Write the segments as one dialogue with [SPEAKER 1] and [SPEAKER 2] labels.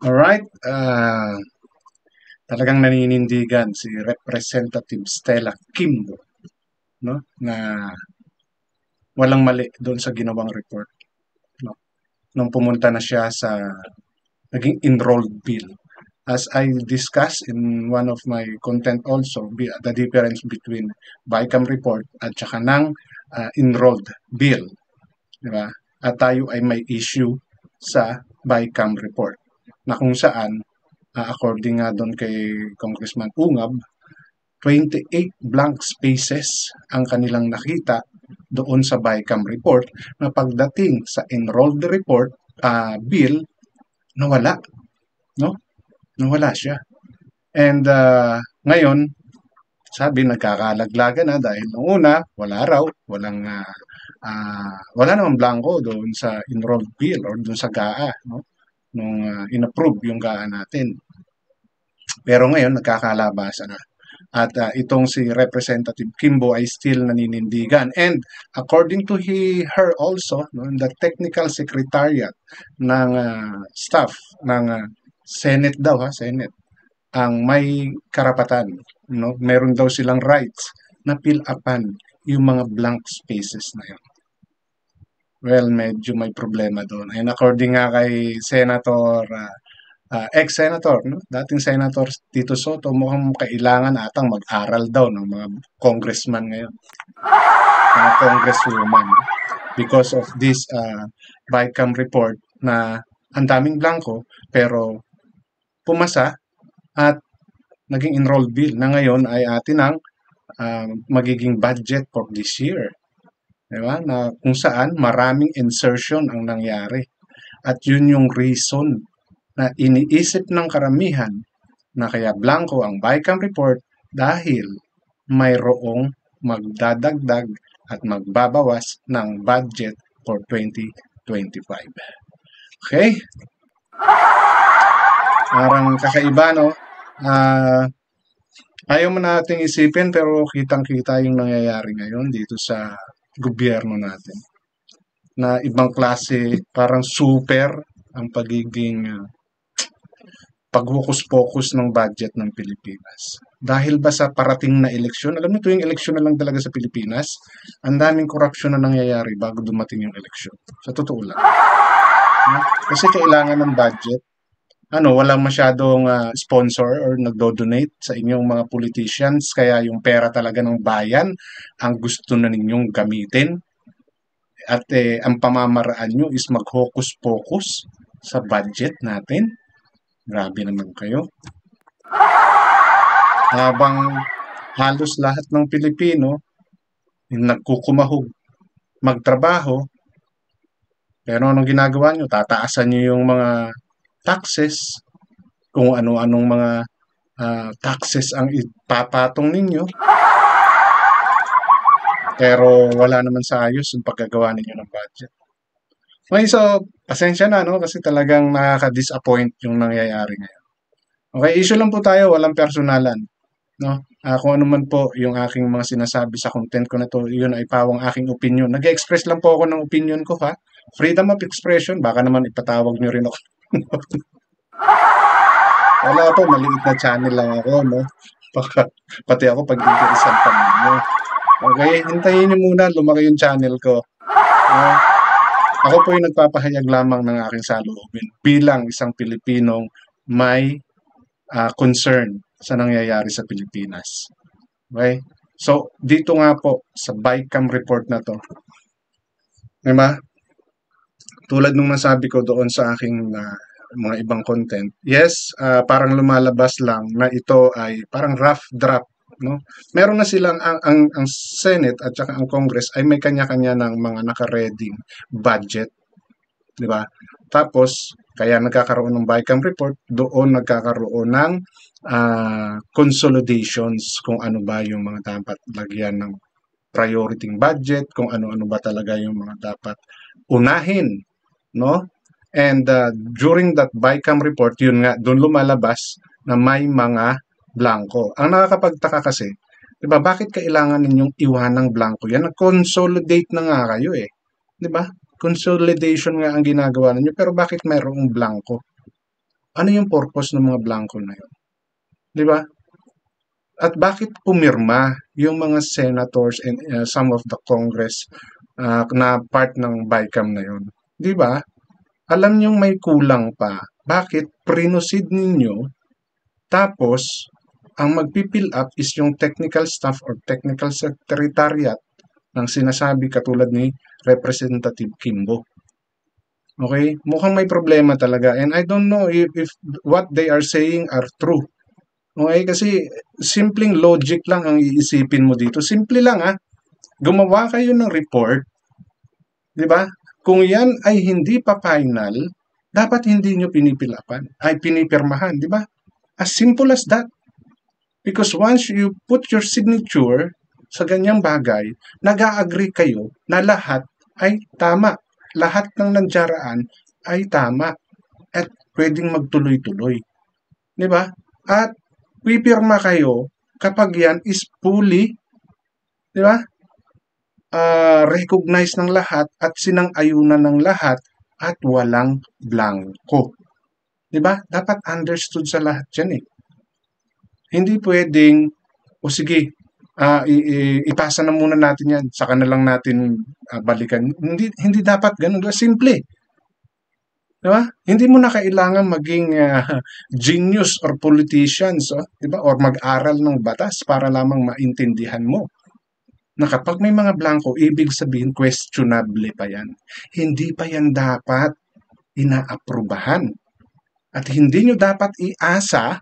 [SPEAKER 1] Alright, talagang naninindigan si Representative Stella Kimbo, no, na walang mali doon sa ginawang report, no, nung pumunta na siya sa naging enrolled bill. As I discussed in one of my content also, the difference between BICAM report at saka ng enrolled bill, di ba? At tayo ay may issue sa BICAM report na kung saan according nga doon kay Congressman Ungab, 28 blank spaces ang kanilang nakita doon sa BICAM report na pagdating sa enrolled report bill, nawala, no? Nawala siya. And ngayon, sabi nagkakalaglaga na dahil noong una, wala raw, wala namang blanco doon sa enrolled bill or doon sa GAA, no? Nung inapprove yung GAA natin. Pero ngayon, nagkakalabasan na. At itong si Representative Kimbo ay still naninindigan. And according to her also, no, the technical secretariat ng staff ng Senate daw, Senate, ang may karapatan. No? Meron daw silang rights na fill upan yung mga blank spaces na yun. Well, medyo may problema doon. And according nga kay Senator ex-senator, no? Dating senator Tito Soto, mukhang kailangan atang mag-aral daw ng mga congressman ngayon, mga congresswoman, because of this BICAM report na ang daming blanco pero pumasa at naging enrolled bill na ngayon ay atin ang magiging budget for this year. Diba? Na kung saan maraming insertion ang nangyari. At yun yung reason na iniisip ng karamihan na kaya blanco ang BICAM report dahil mayroong magdadagdag at magbabawas ng budget for 2025. Okay? Parang kakaiba, no? Ayaw mo nating isipin pero kitang-kita yung nangyayari ngayon dito sa gobyerno natin. Na ibang klase, parang super ang pagiging paghukus-pokus ng budget ng Pilipinas. Dahil ba sa parating na eleksyon? Alam mo, tuwing eleksyon na lang talaga sa Pilipinas, ang daming korupsyon na nangyayari bago dumating yung eleksyon. Sa totoo lang. Kasi kailangan ng budget. Walang masyadong sponsor or nagdo-donate sa inyong mga politicians, kaya yung pera talaga ng bayan ang gusto na ninyong gamitin. At ang pamamaraan nyo is mag-hocus-pocus sa budget natin. Grabe naman kayo. Habang halos lahat ng Pilipino nagkukumahog magtrabaho, pero anong ginagawa nyo? Tataasan nyo yung mga taxes, kung ano-anong mga taxes ang ipapatong ninyo, pero wala naman sa ayos yung paggagawa ninyo ng budget. Okay, so pasensya na, no? Kasi talagang nakaka-disappoint yung nangyayari ngayon. Okay, issue lang po tayo, walang personalan, no? Kung ano man po yung aking mga sinasabi sa content ko na to, yun ay pawang aking opinion. Nag-express lang po ako ng opinion ko, ha? Freedom of expression, baka naman ipatawag nyo rin ako. Wala po, maliit na channel lang ako, no? Pati ako pag-interesan pa ninyo. Okay, hintayin nyo muna, lumaki yung channel ko. Ako po yung nagpapahayag lamang ng aking saloobin bilang isang Pilipinong may concern sa nangyayari sa Pilipinas. Okay? So, dito nga po sa BICAM report na to, diba? Tulad nung nasabi ko doon sa aking mga ibang content, yes, parang lumalabas lang na ito ay parang rough draft, no? Meron na silang ang Senate at saka ang Congress ay may kanya-kanya ng mga naka-ready budget, di ba? Tapos kaya nagkakaroon ng BICAM report, doon nagkakaroon ng consolidations kung ano ba yung mga dapat lagyan ng priority budget, kung ano-ano ba talaga yung mga dapat unahin, no? And during that BICAM report, yun nga, doon lumalabas na may mga blanco. Ang nakakapagtaka kasi, di ba, bakit kailangan ninyong iwanang blanco yan? Nag-consolidate na nga kayo eh. Di ba? Consolidation nga ang ginagawa ninyo, pero bakit mayroong blanco? Ano yung purpose ng mga blanco na yun? Di ba? At bakit pumirma yung mga senators and some of the Congress na part ng BICAM na yun? Di ba? Alam niyong may kulang pa. Bakit prinosid ninyo tapos ang magpipill up is yung technical staff or technical secretariat ng sinasabi katulad ni Representative Kimbo. Okay? Mukhang may problema talaga and I don't know if what they are saying are true. Okay? Kasi simpleng logic lang ang iisipin mo dito. Simple lang Gumawa kayo ng report, di ba? Kung yan ay hindi pa final, dapat hindi nyo pinipirmahan, di ba? As simple as that. Because once you put your signature sa ganyang bagay, nag-a-agree kayo na lahat ay tama. Lahat ng nandiyaraan ay tama at pwedeng magtuloy-tuloy. Di ba? At pipirma kayo kapag yan is fully, di ba? Recognize ng lahat at sinang-ayunan ng lahat at walang blanco. Di ba? Dapat understood sa lahat yan Hindi pwedeng, o sige, ipasa na muna natin yan, saka na lang natin balikan. Hindi dapat ganun. Simple. Diba? Hindi mo na kailangan maging genius or politicians, diba? Or mag-aral ng batas para lamang maintindihan mo na kapag may mga blanco, ibig sabihin questionable pa yan. Hindi pa yan dapat inaaprubahan. At hindi nyo dapat iasa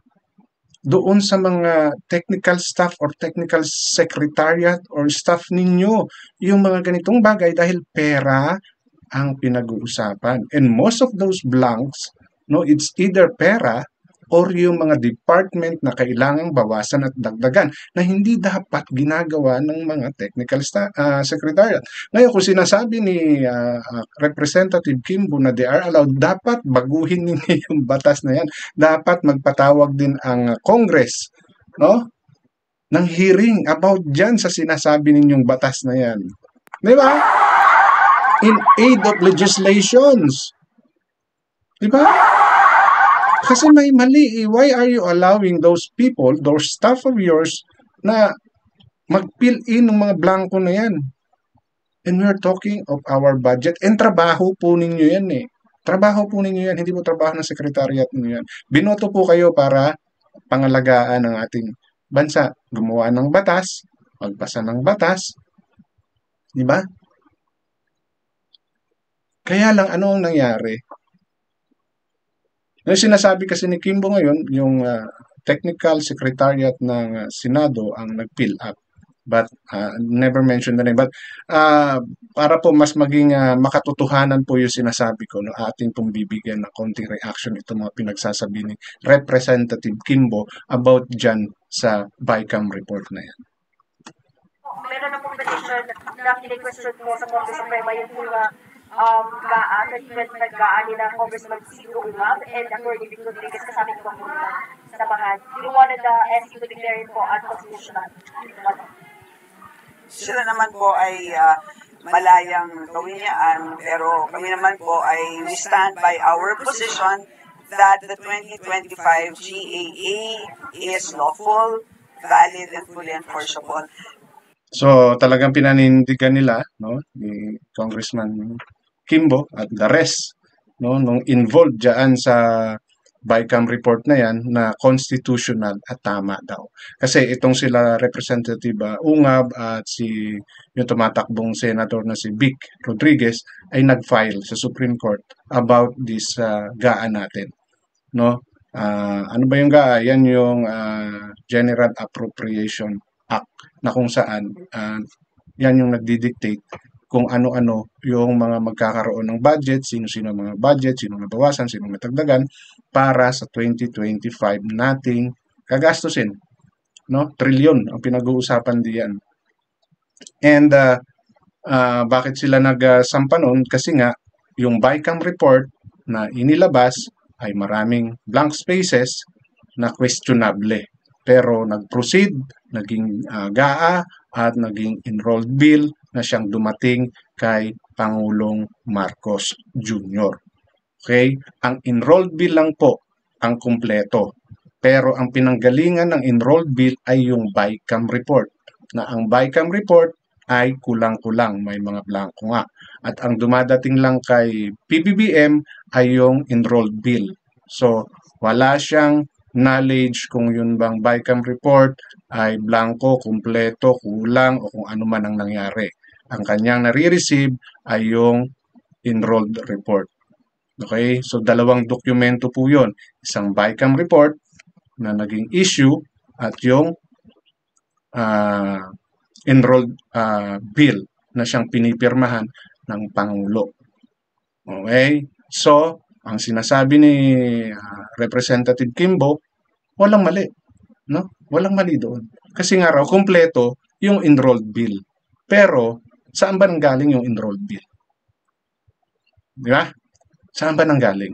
[SPEAKER 1] doon sa mga technical staff or technical secretariat or staff ninyo yung mga ganitong bagay dahil pera ang pinag-uusapan. And most of those blanks, it's either pera or yung mga department na kailangang bawasan at dagdagan na hindi dapat ginagawa ng mga technical secretariat. Ngayon, kung sinasabi ni Representative Kimbo na they are allowed, dapat baguhin ninyo yung batas na yan. Dapat magpatawag din ang Congress, ng hearing about dyan sa sinasabi ninyong batas na yan. Di ba? In aid of legislations. Di ba? Kasi may mali Why are you allowing those people, those staff of yours, na mag-fill in ng mga blanco na yan? And we're talking of our budget. And trabaho po ninyo yan Trabaho po ninyo yan. Hindi po trabaho ng sekretariat ninyo yan. Binoto po kayo para pangalagaan ng ating bansa. Gumawa ng batas, magpasa ng batas. Di ba? Kaya lang, ano ang nangyari? Yung sinasabi kasi ni Kimbo ngayon, yung technical secretariat ng Senado ang nag-fill up. But never mentioned the name. But para po mas maging makatotohanan po yung sinasabi ko, ating pong bibigyan ng konting reaction itong mga pinagsasabi ni Representative Kimbo about dyan sa BICAM report na yan.
[SPEAKER 2] Meron na pong petition na kini-question po sa Congress of Prema yung mga nag-gaan nila Congressman Sito Umab and Attorney Victor Rodriguez kasama ko po sa bahan. You wanted the SC to declare it po unconstitutional.
[SPEAKER 3] Sila naman po ay malayang gawin yan, pero kami naman po ay we stand by our position that the 2025 GAA is lawful, valid, and fully enforceable.
[SPEAKER 1] So talagang pinanindigan nila ni Congressman Kimbo at the rest nung involved diyan sa BICAM report na yan na constitutional at tama daw. Kasi itong sila Representative Ungab at yung tumatakbong senator na si Vic Rodriguez ay nag-file sa Supreme Court about this GAA natin. Ano ba yung GAA? Yan yung General Appropriation Act na kung saan yan yung nagdi-dictate kung ano-ano yung mga magkakaroon ng budget, sino-sino mga budget, sino nabawasan, sino natagdagan para sa 2025 nating gagastusin. Trilyon ang pinag-uusapan diyan. And bakit sila nagsampa noon? Kasi nga, yung BICAM report na inilabas ay maraming blank spaces na questionable. Pero nag-proceed, naging GAA at naging enrolled bill na siyang dumating kay Pangulong Marcos Jr. Okay? Ang enrolled bill lang po ang kumpleto. Pero ang pinanggalingan ng enrolled bill ay yung BICAM report. Na ang BICAM report ay kulang-kulang, may mga blanco nga. At ang dumadating lang kay PBBM ay yung enrolled bill. So, wala siyang knowledge kung yun bang BICAM report ay blanco, kumpleto, kulang o kung ano man ang nangyari. Ang kanyang nare-receive ay yung enrolled report. Okay? So, dalawang dokumento po yun. Isang BICAM report na naging issue at yung enrolled bill na siyang pinipirmahan ng Pangulo. Okay? So, ang sinasabi ni Representative Kimbo, walang mali. No? Walang mali doon. Kasi nga raw, kumpleto yung enrolled bill. Pero, saan ba nanggaling yung enrolled bill? Di ba? Saan ba nanggaling?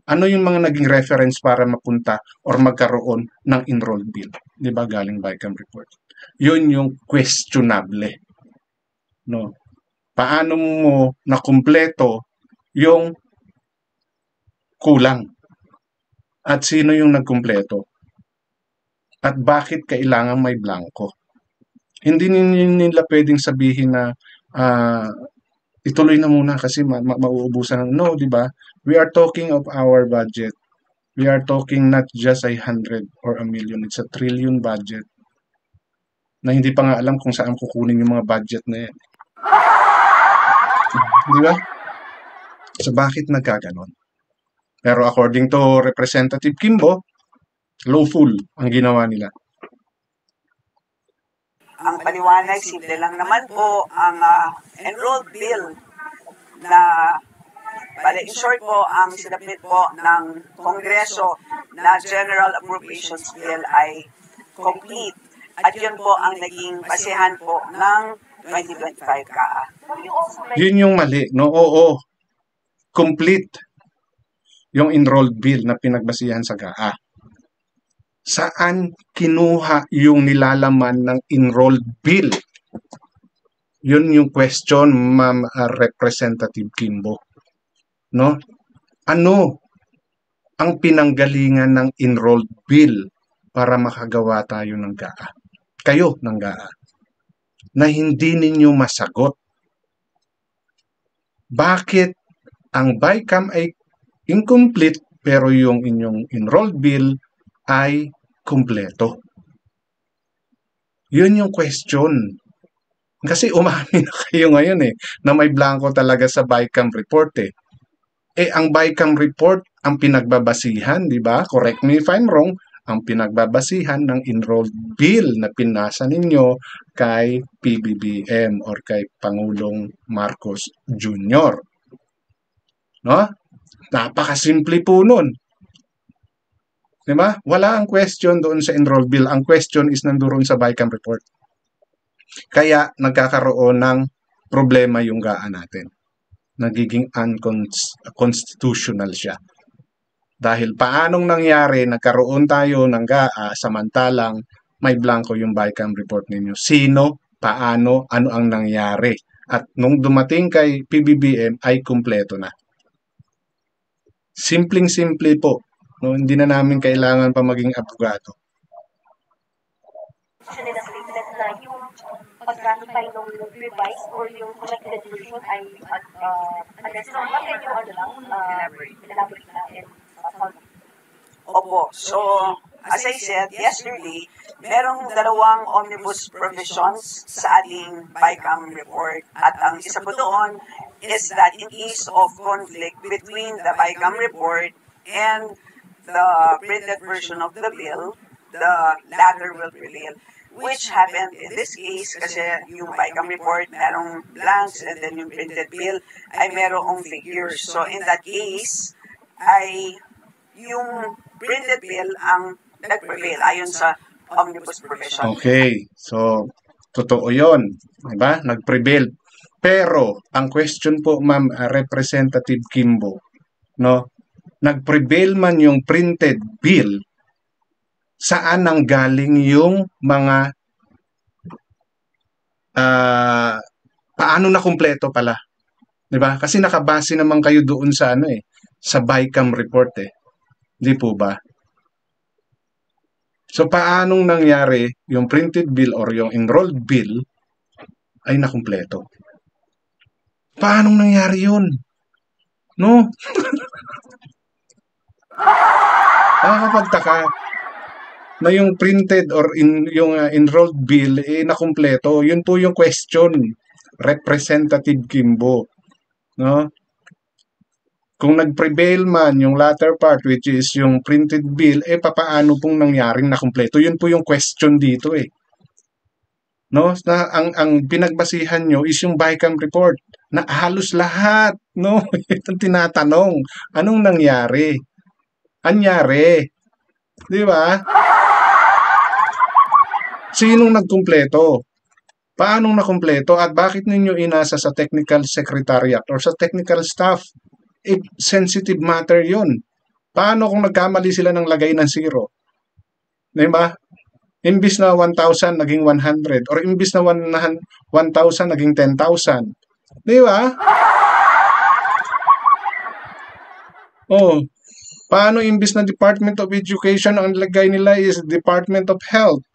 [SPEAKER 1] Ano yung mga naging reference para mapunta or magkaroon ng enrolled bill? Di ba galing BICAM report? Yun yung questionable. No? Paano mo nakumpleto yung kulang? At sino yung nagkumpleto? At bakit kailangan may blanco? Hindi nila pwedeng sabihin na ituloy na muna kasi mauubusan ng no, di ba? We are talking of our budget. We are talking not just 100 or 1 million, it's a trillion budget. Na hindi pa nga alam kung saan kukunin yung mga budget na yan. Di ba? So bakit nagkaganon? Pero according to Representative Kimbo, lawful ang ginawa nila.
[SPEAKER 3] Ang paliwanag, simple lang naman po, ang enrolled bill na, bale, in short po, ang sinabit po ng Kongreso na General Appropriations Bill ay complete. At yun po ang naging basehan po ng 2025 CAA.
[SPEAKER 1] Yun yung mali, no? Oo. Complete yung enrolled bill na pinagbasihan sa GAA. Saan kinuha yung nilalaman ng enrolled bill? Yun yung question, Ma'am Representative Kimbo. No? Ano ang pinanggalingan ng enrolled bill para makagawa tayo ng GAA? Kayo ng GAA. Na hindi ninyo masagot. Bakit ang BICAM ay incomplete pero yung inyong enrolled bill ay kumpleto? Yun yung question. Kasi umamin na kayo ngayon na may blanco talaga sa BICAM report ang BICAM report ang pinagbabasihan, di ba? Correct me if I'm wrong, ang pinagbabasihan ng enrolled bill na pinasa ninyo kay PBBM or kay Pangulong Marcos Jr. No? Napakasimple po nun. Diba? Wala ang question doon sa enrolled bill. Ang question is nandoon sa BICAM report. Kaya nagkakaroon ng problema yung GAA natin. Nagiging unconstitutional siya. Dahil paanong nangyari, nagkaroon tayo ng GAA samantalang may blanco yung BICAM report ninyo. Sino, paano, ano ang nangyari. At nung dumating kay PBBM ay kumpleto na. Simpleng-simple po. No, hindi na namin kailangan pa maging abogado.
[SPEAKER 2] Nila statement na yung pag-ratify ng revise or yung corrected version ay address na. Bakit yung ano lang, elaborate na and
[SPEAKER 3] Opo. So, as I said yesterday, merong dalawang omnibus provisions sa ating BICAM report. At ang isa po doon is that in case of conflict between the BICAM report and the printed version of the bill, the latter will prevail. Which happened in this case kasi yung BICAM report merong blanks and then yung printed bill ay merong figures. So in that case, ay yung printed bill ang nag-prevail ayon sa omnibus provision.
[SPEAKER 1] Okay. So, totoo yun. Diba? Nag-prevail. Pero, ang question po, Ma'am Representative Kimbo, no? Nag-prevail man yung printed bill, saan nang galing yung mga paano na kumpleto pala? 'Di ba? Kasi nakabase naman kayo doon sa sa BICAM report Di po ba? So, paanong nangyari yung printed bill or yung enrolled bill ay nakumpleto? Paanong nangyari yun? No? Nakakapagtaka na yung printed or yung enrolled bill nakumpleto. Yun po yung question, Representative Kimbo, no? Kung nag-prevail man yung latter part which is yung printed bill, papaano pong nangyaring nakumpleto? Yun po yung question dito no? Na ang pinagbasihan nyo is yung BICAM report na halos lahat, no? Itong tinatanong, anong nangyari? Anyari? Di ba? Sinong nagkumpleto? Paanong nakumpleto at bakit ninyo inasa sa technical secretariat or sa technical staff? Sensitive matter yun. Paano kung nagkamali sila ng lagay ng zero? Di ba? Imbis na 1,000 naging 100 or imbis na 1,000 naging 10,000. Di ba? Oh, paano imbis na Department of Education ang lagay nila is Department of Health?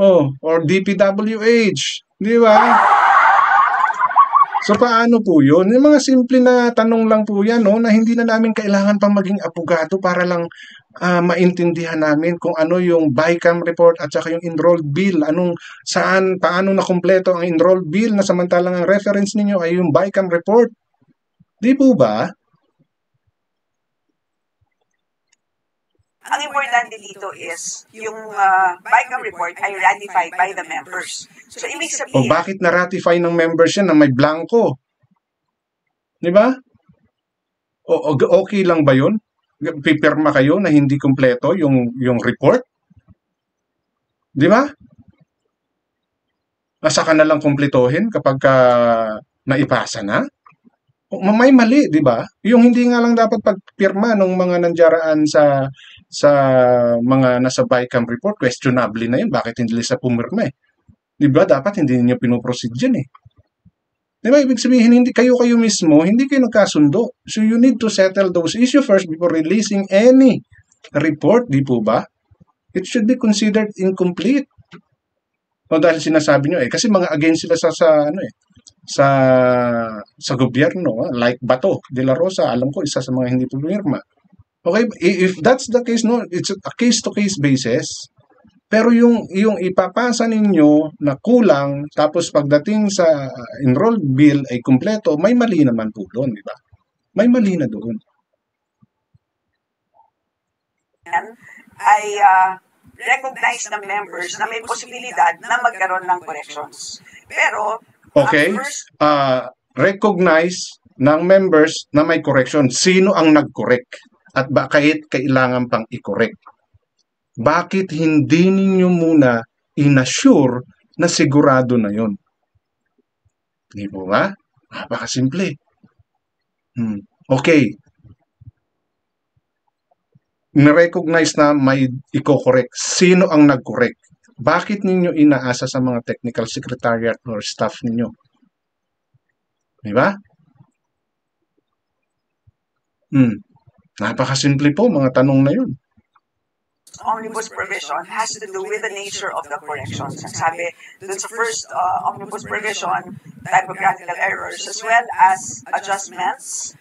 [SPEAKER 1] Oh, or DPWH, di ba? So paano po yun? Yung mga simple na tanong lang po yan, no, na hindi na namin kailangan pang maging abogado para lang maintindihan namin kung ano yung BICAM report at saka yung enrolled bill. Paano nakumpleto ang enrolled bill na samantalang ang reference ninyo ay yung BICAM report. Di po ba?
[SPEAKER 3] Ang importante dito is yung BICAM report ay ratified by the members. So, ibig
[SPEAKER 1] O
[SPEAKER 3] sabihin,
[SPEAKER 1] bakit na-ratify ng members yan na may blanco? Di ba? Okay lang ba yun? Pipirma kayo na hindi kumpleto yung report? Di ba? Asa ka na lang kumpletohin kapag naipasa na? May mali, di ba? Yung hindi nga lang dapat pagpirma ng mga nandiyaraan sa mga nasa BICAM report, questionable na yun. Bakit hindi sa pumirma Di ba? Dapat hindi niyo pinoproceed yan Di ba? Ibig sabihin, hindi kayo mismo, hindi kayo nagkasundo. So you need to settle those issues first before releasing any report, di po ba? It should be considered incomplete. O dahil sinasabi nyo kasi mga against sila sa gobyerno, like Bato de la Rosa, alam ko isa sa mga hindi pumirma. Okay, if that's the case, no, it's a case-to-case basis. Pero yung ipapasa ninyo na kulang, tapos pagdating sa enrolled bill ay kumpleto, may mali naman po doon, di ba? May mali na doon.
[SPEAKER 3] ay recognize ng members na may posibilidad na magkaroon ng corrections. Pero,
[SPEAKER 1] Okay, recognize ng members na may correction. Sino ang nag-correct? At bakit kailangan pang i-correct? Bakit hindi ninyo muna inassure na sigurado na yon? Di po ba? Napakasimple. Okay. Na-recognize na may i-correct. Sino ang nag-correct? Bakit ninyo inaasa sa mga technical secretariat or staff ninyo? Di ba? Napakasimple po mga tanong na yun.
[SPEAKER 3] Omnibus provision has to do with the nature of the corrections. Sabi dun sa first omnibus provision, typographical errors as well as adjustments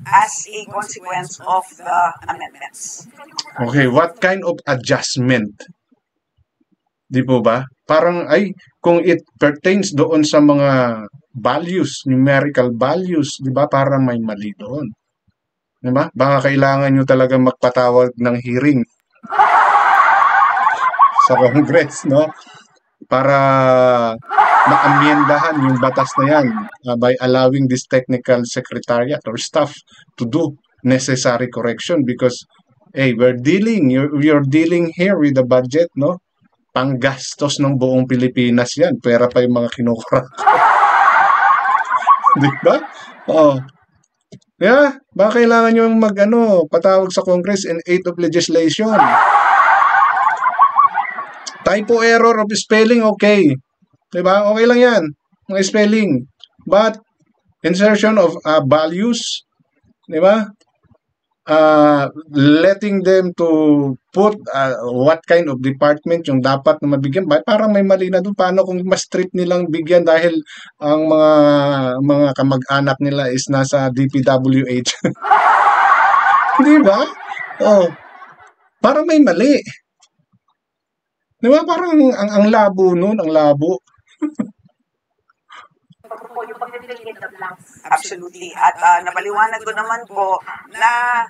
[SPEAKER 3] as a consequence of the amendments.
[SPEAKER 1] Okay, what kind of adjustment? Di po ba? Parang kung it pertains doon sa mga values, numerical values, di ba? Parang may mali doon. Di ba? Baka kailangan nyo talaga magpatawag ng hearing sa Congress, no? Para maamyendahan yung batas na yan by allowing this technical secretariat or staff to do necessary correction because you're dealing here with the budget, no? Panggastos ng buong Pilipinas yan. Pera pa yung mga kinukura. Di ba? Oo. Yeah, baka kailangan nyo patawag sa Congress in aid of legislation. Typo error of spelling, okay. Diba? Okay lang yan. Mga spelling. But, insertion of values, diba? letting them to put what kind of department yung dapat na mabigyan ba, parang may mali na doon. Paano kung mas strict nilang bigyan dahil ang mga kamag-anak nila is nasa DPWH? Di ba? Oh, parang may mali. Di ba? Parang ang labo nun, ang labo.
[SPEAKER 2] Yung pag-fill in the blanks.
[SPEAKER 3] Absolutely. At napaliwanag ko naman po na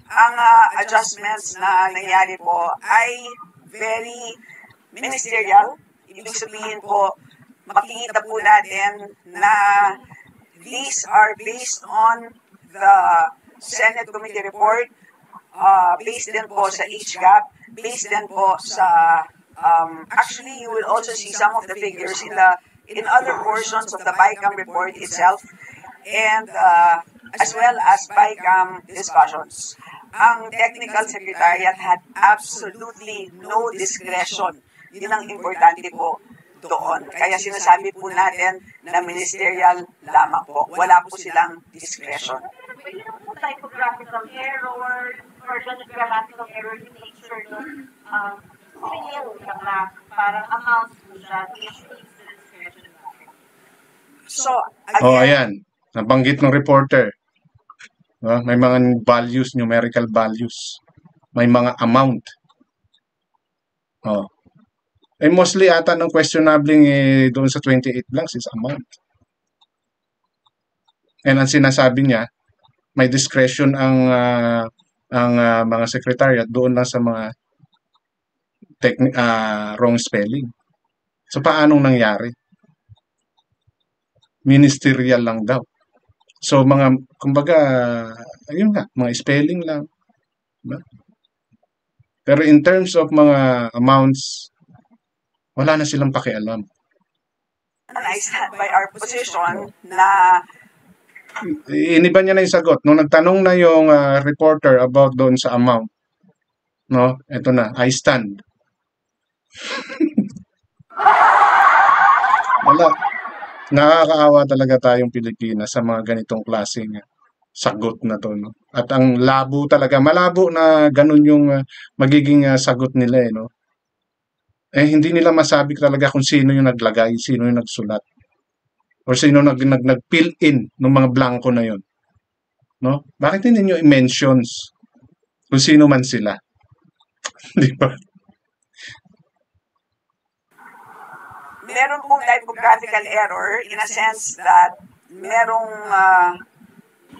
[SPEAKER 3] ang adjustments na nangyari po ay very ministerial. Ibig sabihin po, makikita po natin na these are based on the Senate Committee report, based din po sa HGAP, based din po sa, actually you will also see some of the figures in other portions of the BICAM report itself, and as well as BICAM discussions. Ang Technical Secretariat had absolutely no discretion. Yun ang importante po doon. Kaya sinasabi po natin na ministerial lamang po. Wala po silang discretion.
[SPEAKER 2] May ilang po typographical error or grammatical error in nature ng fill the blank, parang amount po siya, which needs the discretion.
[SPEAKER 3] So,
[SPEAKER 1] Oh,
[SPEAKER 3] again,
[SPEAKER 1] ayan. Nabanggit ng reporter. May mga values, numerical values. May mga amount. Oh. Mostly ata ng questionabling doon sa 28 blanks is amount. And ang sinasabi niya, may discretion ang mga secretariat doon lang sa mga wrong spelling. So paanong nangyari? Ministerial lang daw. So kumbaga, ayun nga, mga spelling lang. Diba? Pero in terms of mga amounts, wala na silang pakialam.
[SPEAKER 3] I stand by our position na
[SPEAKER 1] Iniba niya na yung sagot. Nung nagtanong na yung reporter about doon sa amount, no? Ito na, I stand. Wala. Nakakaawa talaga tayong Pilipinas sa mga ganitong klaseng sagot na to, no? At ang labo talaga, malabo na ganun yung magiging sagot nila, no? Hindi nila masabi talaga kung sino yung naglagay, sino yung nagsulat. Or sino nag-fill in ng mga blanco na yon, no? Bakit hindi niyo i-mentions kung sino man sila? Di ba?
[SPEAKER 3] meron pong typographical error in a sense that merong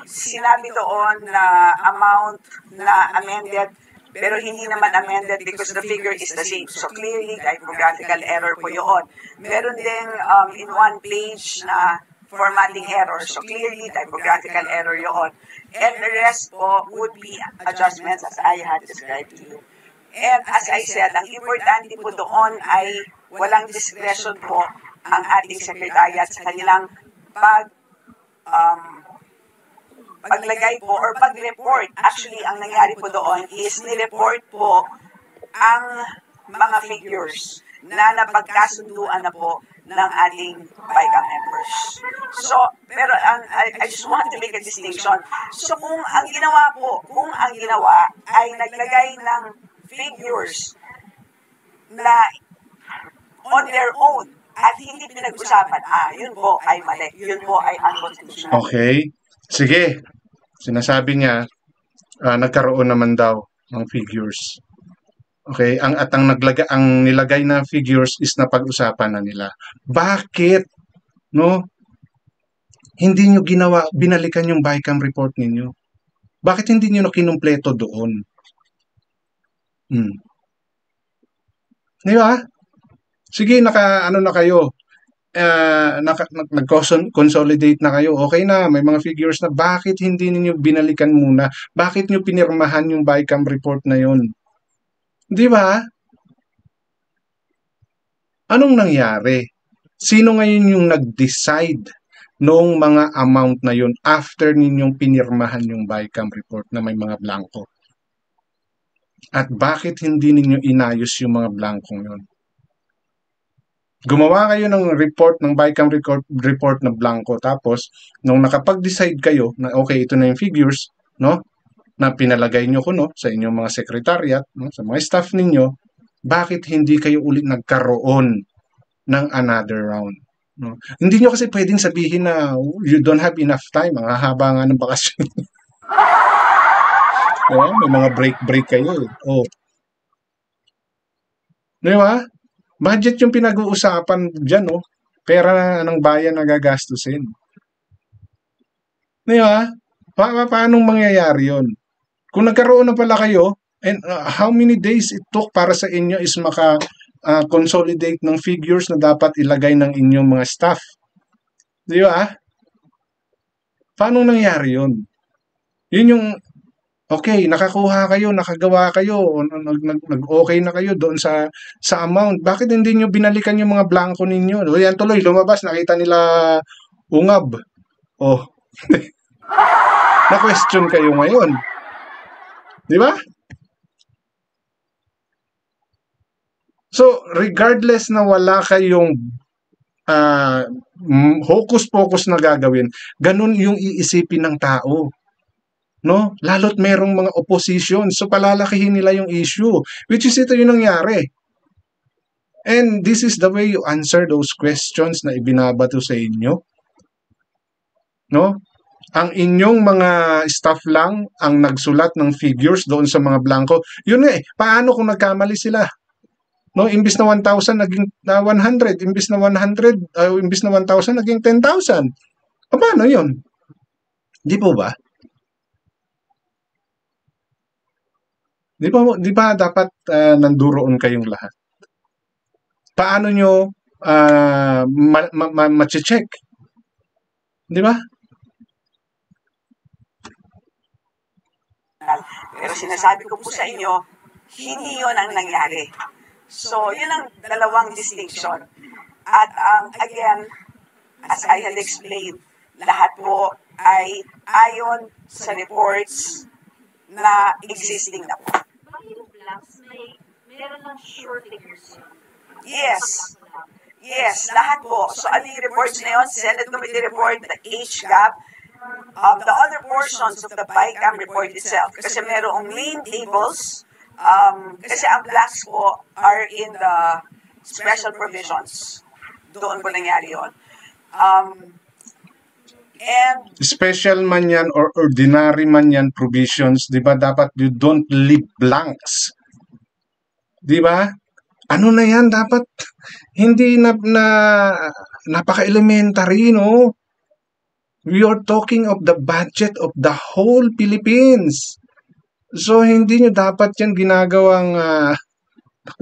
[SPEAKER 3] sinabi doon na amount na amended pero hindi naman amended because the figure is the same. So clearly, typographical error po yun. Meron ding in one page na formatting error. So clearly, typographical error yun. And the rest po would be adjustments as I had described to you. And as I said, ang importante po doon ay walang discretion po ang ating secretariat sa kanilang paglagay po or pag-report. Actually, ang nangyari po doon is nireport po ang mga figures na napagkasunduan na po ng ating BICAM members. So, pero I just want to make a distinction. So, kung ang ginawa ay naglagay ng figures na on their own at hindi pinag-usapan, yun po ay mali. Yun po ay unconstitutional.
[SPEAKER 1] Okay. Sige. Sinasabi niya, nagkaroon naman daw ng figures. Okay, ang nilagay na figures is napag-usapan na nila. Bakit? No? Hindi niyo binalikan yung BICAM report ninyo. Bakit hindi niyo kinumpleto doon? Di ba? Sige, na kayo. Nag-consolidate na kayo. Okay na, may mga figures na. Bakit hindi niyo binalikan muna? Bakit niyo pinirmahan yung BICAM report na yon? Di ba? Anong nangyari? Sino ngayon yung nag-decide noong mga amount na yun after ninyong pinirmahan yung BICAM report na may mga blanco? At bakit hindi ninyo inayos yung mga blankong yun? Gumawa kayo ng report, ng BICAM report na blanco, tapos nung nakapag-decide kayo na okay, ito na yung figures, no? na pinalagay nyo ko, no, sa inyong mga secretariat, no, sa mga staff ninyo, bakit hindi kayo ulit nagkaroon ng another round? No? Hindi nyo kasi pwedeng sabihin na you don't have enough time. Ang hahaba nga ng bakasyon. Yeah, may mga break kayo. Oh. Di ba? Budget yung pinag-uusapan dyan, no? Pera ng bayan na gagastusin. Di ba? Paanong mangyayari yon? Kung nagkaroon na pala kayo, and how many days it took para sa inyo is consolidate ng figures na dapat ilagay ng inyong mga staff. Di ba? Paano nangyari yun? Yun yung, okay, nakakuha kayo, nakagawa kayo, nag-okay na kayo doon sa amount. Bakit hindi nyo binalikan yung mga blanco ninyo? Yan tuloy, lumabas, nakita nila ungab. Oh, na-question kayo ngayon. Di ba? So, regardless na wala kayong hocus-pocus na gagawin, ganun yung iisipin ng tao. No? Lalo't merong mga opposition. So, palalakihin nila yung issue. Which is ito yung nangyari. And this is the way you answer those questions na ibinabato sa inyo. No? Ang inyong mga staff lang ang nagsulat ng figures doon sa mga blanco. Yun nga paano kung nagkamali sila? No, imbis na 1,000 naging 100, imbis na 100, imbis na 1,000 naging 10,000. Paano 'yun? Di po ba? Di ba dapat nanduroon kayong lahat? Paano nyo ma-check? Di ba?
[SPEAKER 3] Pero sinasabi ko po sa inyo, hindi yun ang nangyari. So, yun ang dalawang distinction. At again, as I had explained, lahat po ay ayon sa reports na existing na po.
[SPEAKER 2] Meron lang sure figures.
[SPEAKER 3] Yes. Yes, lahat po. So, ano yung reports na yun? Senate Committee report, the HGAP, the other portions of the BICAM report itself. Kasi merong main tables, kasi ang blacks po are in the special provisions. Doon po nangyari yun. And
[SPEAKER 1] special man yan or ordinary man yan provisions, di ba dapat you don't leave blanks? Di ba? Ano na yan? Dapat hindi napaka-elementary, no? We are talking of the budget of the whole Philippines. So, hindi nyo dapat yan ginagawang,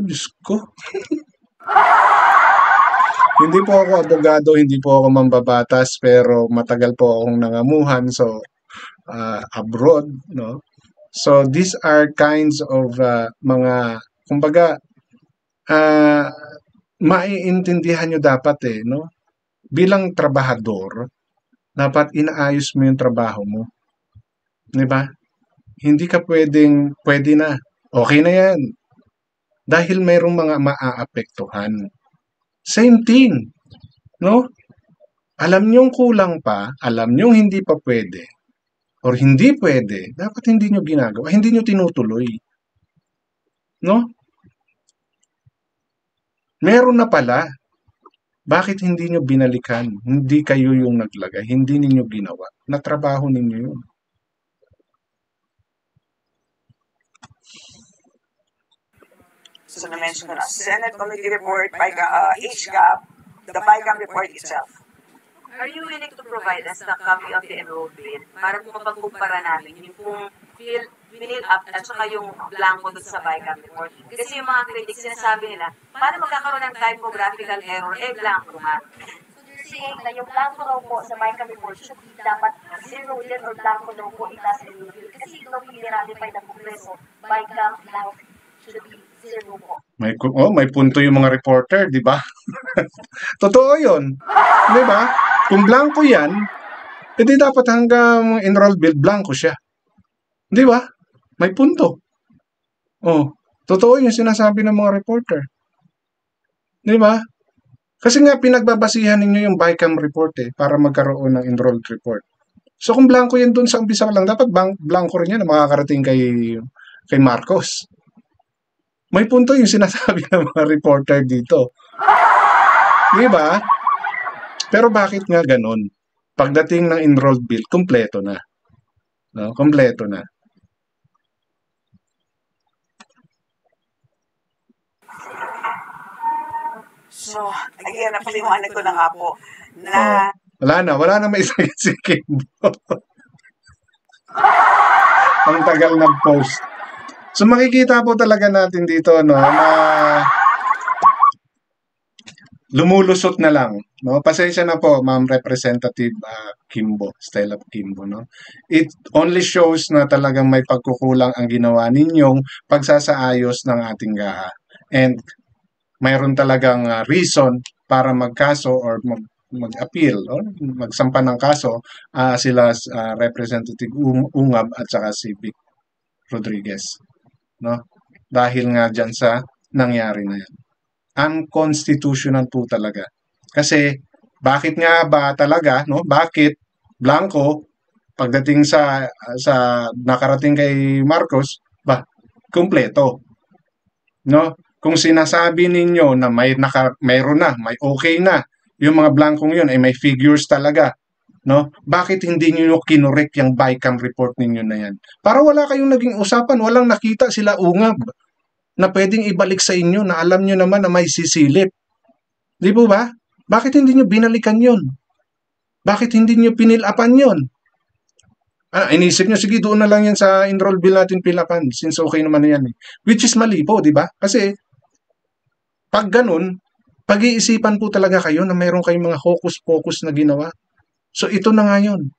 [SPEAKER 1] Diyos ko. Hindi po ako abogado, hindi po ako mambabatas, pero matagal po akong nangamuhan, so, abroad, no? So, these are kinds of mga, kumbaga, maiintindihan nyo dapat no? Bilang trabahador, dapat inaayos mo yung trabaho mo. Di ba? Hindi ka pwede na. Okay na yan. Dahil mayroong mga maaapektuhan. Same thing. No? Alam nyong kulang pa, alam nyong hindi pa pwede, or hindi pwede, dapat hindi nyo ginagawa, hindi nyo tinutuloy. No? Meron na pala. Bakit hindi nyo binalikan? Hindi kayo yung naglagay. Hindi ninyo ginawa. Natrabaho ninyo yun.
[SPEAKER 3] So, na-mention ko na, Senate Committee report, HGAP, the BICAM report itself.
[SPEAKER 2] Are you willing to provide us a copy of the enrolled bill para po mapagkumpara namin yung pong fill up at saka yung blanco doon sa BICAM report? Kasi yung mga critics sinasabi nila, paano magkakaroon ng typographical error? Blanco nga.
[SPEAKER 4] So they're saying na yung blanco daw po sa BICAM report should be dapat zero din or blanco daw po itas in the bill. Kasi ito daw piniratify ng Kongreso, BICAM blank should be zero po.
[SPEAKER 1] May punto yung mga reporter, di ba? Totoo yun. Di ba? Kung blanco yan, edi dapat hanggang enroll bill, blanco siya. Di ba? May punto. Totoo yung sinasabi ng mga reporter. Di ba? Kasi nga pinagbabasihan ninyo yung BICAM report para magkaroon ng enrolled report. So kung blanco yan doon sa umpisa lang, dapat blanco rin yan na makakarating kay Marcos. May punto yung sinasabi ng mga reporter dito. Di ba? Pero bakit nga ganun? Pagdating ng enrolled bill, kumpleto na. No? Kumpleto na.
[SPEAKER 3] So, again, napaliwanag ko na nga po na
[SPEAKER 1] Wala na may sakit si Kimbo. Ang tagal nag-post. So makikita po talaga natin dito no na lumulusot na lang, no? Pasensya na po, Ma'am Representative Kimbo, Stella Kimbo, no? It only shows na talagang may pagkukulang ang ginawa ninyong pagsasaayos ng ating GAA. And mayroon talagang reason para magkaso or mag-appeal or magsampa ng kaso sila Representative Ungab at saka si Vic Rodriguez, no? Dahil nga dyan sa nangyari na yan. Unconstitutional po talaga. Kasi bakit nga ba talaga, no? Bakit blanco pagdating sa nakarating kay Marcos, kumpleto. No? Kung sinasabi ninyo na mayroon na, may okay na, yung mga blankong yun ay may figures talaga, no? Bakit hindi niyo kinorek yung BICAM report ninyo na yan? Para wala kayong naging usapan, walang nakita sila Ungab na pwedeng ibalik sa inyo na alam nyo naman na may sisilip. Di po ba? Bakit hindi nyo binalikan yun? Bakit hindi nyo pinilapan yun? Inisip nyo, sige doon na lang yan sa enroll bill natin pilapan since okay naman na yan. Which is mali po, di ba? Kasi pag ganun, pag-iisipan po talaga kayo na mayroon kayong mga hocus-pocus na ginawa. So ito na nga yun.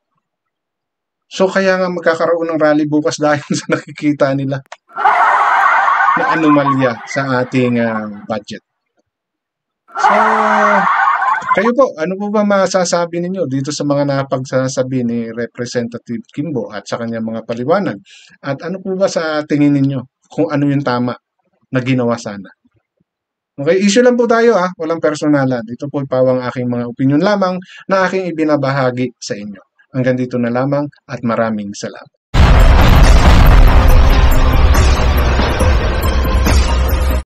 [SPEAKER 1] So kaya nga magkakaroon ng rally bukas dahil sa nakikita nila na anomalya sa ating budget. So, kayo po, ano po ba masasabi ninyo dito sa mga napagsasabi ni Representative Kimbo at sa kanyang mga paliwanag? At ano po ba sa tingin ninyo kung ano yung tama na ginawa sana? Okay, issue lang po tayo walang personalan. Ito po pawang aking mga opinion lamang na aking ibinabahagi sa inyo. Hanggang dito na lamang at maraming salamat.